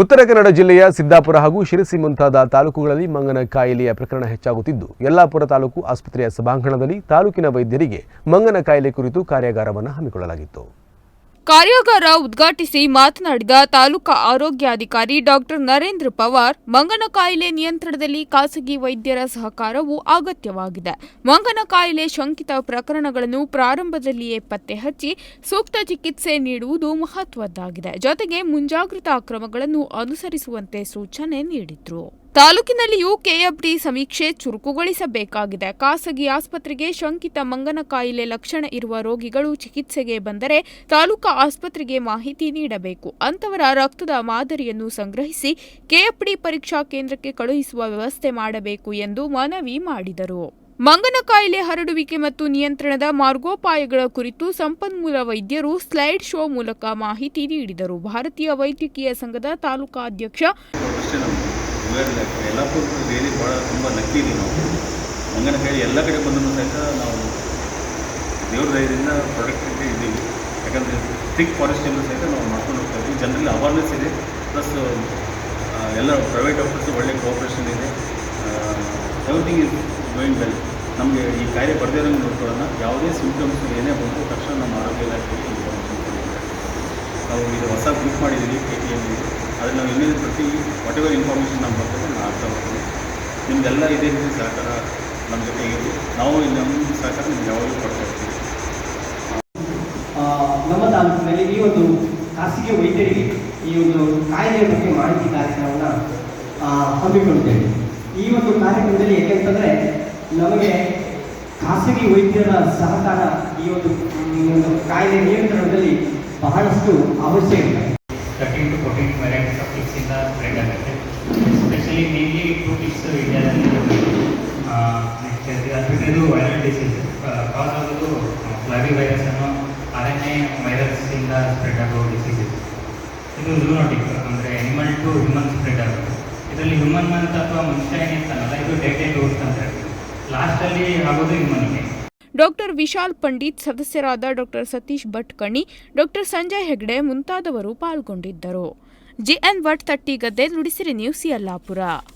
ಉತ್ತರ ಕನ್ನಡ ಜಿಲ್ಲೆಯ ಸಿದ್ದಾಪುರ ಹಾಗೂ ಶಿರಸಿ ಮುಂತಾದ ತಾಲೂಕುಗಳಲ್ಲಿ ಮಂಗನ ಕಾಯಿಲೆಯ ಪ್ರಕರಣ ಹೆಚ್ಚಾಗುತ್ತಿದ್ದು ಯಲ್ಲಾಪುರ ತಾಲೂಕು ಆಸ್ಪತ್ರೆಯ ಸಭಾಂಗಣದಲ್ಲಿ ತಾಲೂಕಿನ ವೈದ್ಯರಿಗೆ ಮಂಗನ ಕಾಯಿಲೆ ಕುರಿತು ಕಾರ್ಯಾಗಾರವನ್ನು ಹಮ್ಮಿಕೊಳ್ಳಲಾಗಿತ್ತು. ಕಾರ್ಯಾಗಾರ ಉದ್ಘಾಟಿಸಿ ಮಾತನಾಡಿದ ತಾಲೂಕಾ ಆರೋಗ್ಯಾಧಿಕಾರಿ ಡಾಕ್ಟರ್ ನರೇಂದ್ರ ಪವಾರ್, ಮಂಗನ ಕಾಯಿಲೆ ನಿಯಂತ್ರಣದಲ್ಲಿ ಖಾಸಗಿ ವೈದ್ಯರ ಸಹಕಾರವು ಅಗತ್ಯವಾಗಿದೆ. ಮಂಗನ ಕಾಯಿಲೆ ಶಂಕಿತ ಪ್ರಕರಣಗಳನ್ನು ಪ್ರಾರಂಭದಲ್ಲಿಯೇ ಪತ್ತೆ ಹಚ್ಚಿ ಸೂಕ್ತ ಚಿಕಿತ್ಸೆ ನೀಡುವುದು ಮಹತ್ವದ್ದಾಗಿದೆ. ಜೊತೆಗೆ ಮುಂಜಾಗ್ರತಾ ಕ್ರಮಗಳನ್ನು ಅನುಸರಿಸುವಂತೆ ಸೂಚನೆ ನೀಡಿದರು. ತಾಲೂಕಿನಲ್ಲಿಯೂ ಕೆಎಫ್ಡಿ ಸಮೀಕ್ಷೆ ಚುರುಕುಗೊಳಿಸಬೇಕಾಗಿದೆ. ಖಾಸಗಿ ಆಸ್ಪತ್ರೆಗೆ ಶಂಕಿತ ಮಂಗನ ಕಾಯಿಲೆ ಲಕ್ಷಣ ಇರುವ ರೋಗಿಗಳು ಚಿಕಿತ್ಸೆಗೆ ಬಂದರೆ ತಾಲೂಕಾ ಆಸ್ಪತ್ರೆಗೆ ಮಾಹಿತಿ ನೀಡಬೇಕು. ಅಂತವರ ರಕ್ತದ ಮಾದರಿಯನ್ನು ಸಂಗ್ರಹಿಸಿ ಕೆಎಫ್ಡಿ ಪರೀಕ್ಷಾ ಕೇಂದ್ರಕ್ಕೆ ಕಳುಹಿಸುವ ವ್ಯವಸ್ಥೆ ಮಾಡಬೇಕು ಎಂದು ಮನವಿ ಮಾಡಿದರು. ಮಂಗನ ಕಾಯಿಲೆ ಹರಡುವಿಕೆ ಮತ್ತು ನಿಯಂತ್ರಣದ ಮಾರ್ಗೋಪಾಯಗಳ ಕುರಿತು ಸಂಪನ್ಮೂಲ ವೈದ್ಯರು ಸ್ಲೈಡ್ ಶೋ ಮೂಲಕ ಮಾಹಿತಿ ನೀಡಿದರು. ಭಾರತೀಯ ವೈದ್ಯಕೀಯ ಸಂಘದ ತಾಲೂಕಾ ಅಧ್ಯಕ್ಷ ಯಲ್ಲಾಪುರ ಡೈಲಿ ಭಾಳ ತುಂಬ ಲಕ್ಕಿ ಇದೀವಿ ನಾವು. ಮಂಗನ ಕಾಯಿಲೆ ಎಲ್ಲ ಕಡೆ ಬಂದರೂ ಸಹಿತ ನಾವು ದೇವ್ರ ದಯದಿಂದ ಪ್ರೊಟೆಕ್ಟಿವ್ ಇದ್ದೀವಿ. ಯಾಕಂದರೆ ಥಿಕ್ ಫಾರೆಸ್ಟಲ್ಲೂ ಸಹಿತ ನಾವು ಮಾಡ್ಕೊಂಡು ಹೋಗ್ತಾ ಇದ್ದೀವಿ. ಜನರಲ್ಲಿ ಅವೇರ್ನೆಸ್ ಇದೆ, ಪ್ಲಸ್ ಎಲ್ಲ ಪ್ರೈವೇಟ್ ಡಾಕ್ಟರ್ಸ್ ಒಳ್ಳೆ ಕೋಆಪ್ರೇಷನ್ ಇದೆ. Everything is going well. ನಮಗೆ ಈ ಕಾಯಿಲೆ ಬರದೇ ನೋಡ್ಕೊಳ್ಳೋಣ. ಯಾವುದೇ ಸಿಂಪ್ಟಮ್ಸ್ ಏನೇ ಬಂದರೂ ತಕ್ಷಣ ನಮ್ಮ ಆರೋಗ್ಯ ಇಲಾಖೆಗೆ ಇನ್ಫಾರ್ಮೇಷನ್ ಕೊಟ್ಟಿದ್ದಾರೆ. ನಾವು ಇದು ಹೊಸ ಗ್ರೂಪ್ ಮಾಡಿದ್ದೀವಿ KTM. ಅದನ್ನು ನಾವು ಇನ್ನೇನು ಪ್ರತಿ ವಾಟ್ ಎವರ್ ಇನ್ಫಾರ್ಮೇಷನ್ ನಮ್ಗೆ ಬರ್ತದೆ ನಾನು ಅರ್ಥ ಮಾಡ್ತೀನಿ. ನಿಮಗೆಲ್ಲ ಇದೇ ರೀತಿ ಸಹಕಾರ ನಮ್ಮ ಜೊತೆ ಇರಲಿ. ನಾವು ನಮ್ಮ ಸಹಕಾರ ನಿಮ್ಗೆ ಯಾವಾಗಲೂ ಕೊಡ್ತಾ ಇರ್ತೀವಿ. ನಮ್ಮ ತಾಲೂಕಿನಲ್ಲಿ ಈ ಒಂದು ಖಾಸಗಿ ವೈದ್ಯರಿಗೆ ಈ ಒಂದು ಕಾಯಿಲೆಯ ಬಗ್ಗೆ ಮಾಹಿತಿ ಕಾರ್ಯಕ್ರಮವನ್ನು ಹಮ್ಮಿಕೊಳ್ತೇವೆ. ಈ ಒಂದು ಕಾರ್ಯಕ್ರಮದಲ್ಲಿ ಏಕೆಂತಂದರೆ ನಮಗೆ ಖಾಸಗಿ ವೈದ್ಯರ ಸಹಕಾರ ಈ ಒಂದು ಕಾಯಿಲೆ ನಿಯಂತ್ರಣದಲ್ಲಿ ಬಹಳಷ್ಟು ಅವಶ್ಯಕ ಇದೆ. 13 to 14 varieties of ticks ಇಂದ ಸ್ಪ್ರೆಡ್ ಆಗುತ್ತೆ. ಎಸ್ಪೆಷಲಿ ಮೇನ್ಲಿ 2 ticks ಇಂಡಿಯಾದಲ್ಲಿ ನೆಕ್ಸ್ಟ್ ಇದು ವೈರಲ್ ಡಿಸೀಸ್ ಕಾಸ್ ಆಗೋದು ಫ್ಲವಿ ವೈರಸ್ ಅನ್ನೋ RNA ವೈರಸ್ಸಿಂದ ಸ್ಪ್ರೆಡ್ ಆಗೋ ಡಿಸೀಸ್ ಇದು. ಇದು ಝೂನೋಟಿಕ್ ಅಂದರೆ ಅನಿಮಲ್ ಟು ಹ್ಯೂಮನ್ ಸ್ಪ್ರೆಡ್ ಆಗುತ್ತೆ. ಇದರಲ್ಲಿ ಹ್ಯೂಮನ್ ಅಂತ ಅಥವಾ ಮನುಷ್ಯ ಏನಿರ್ತಾನಲ್ಲ ಇದು ಡೇ ಡೋಸ್ ಅಂತ ಹೇಳ್ತೀವಿ. ಲಾಸ್ಟಲ್ಲಿ ಆಗೋದು ಹ್ಯೂಮನ್ಗೆ. ಡಾಕ್ಟರ್ ವಿಶಾಲ್ ಪಂಡಿತ್, ಸದಸ್ಯರಾದ ಡಾಕ್ಟರ್ ಸತೀಶ್ ಭಟ್ಕಣಿ, ಡಾಕ್ಟರ್ ಸಂಜಯ್ ಹೆಗ್ಡೆ ಮುಂತಾದವರು ಪಾಲ್ಗೊಂಡಿದ್ದರು. JN Bhat, Tattigadde, Nudisiri news, Yellapur.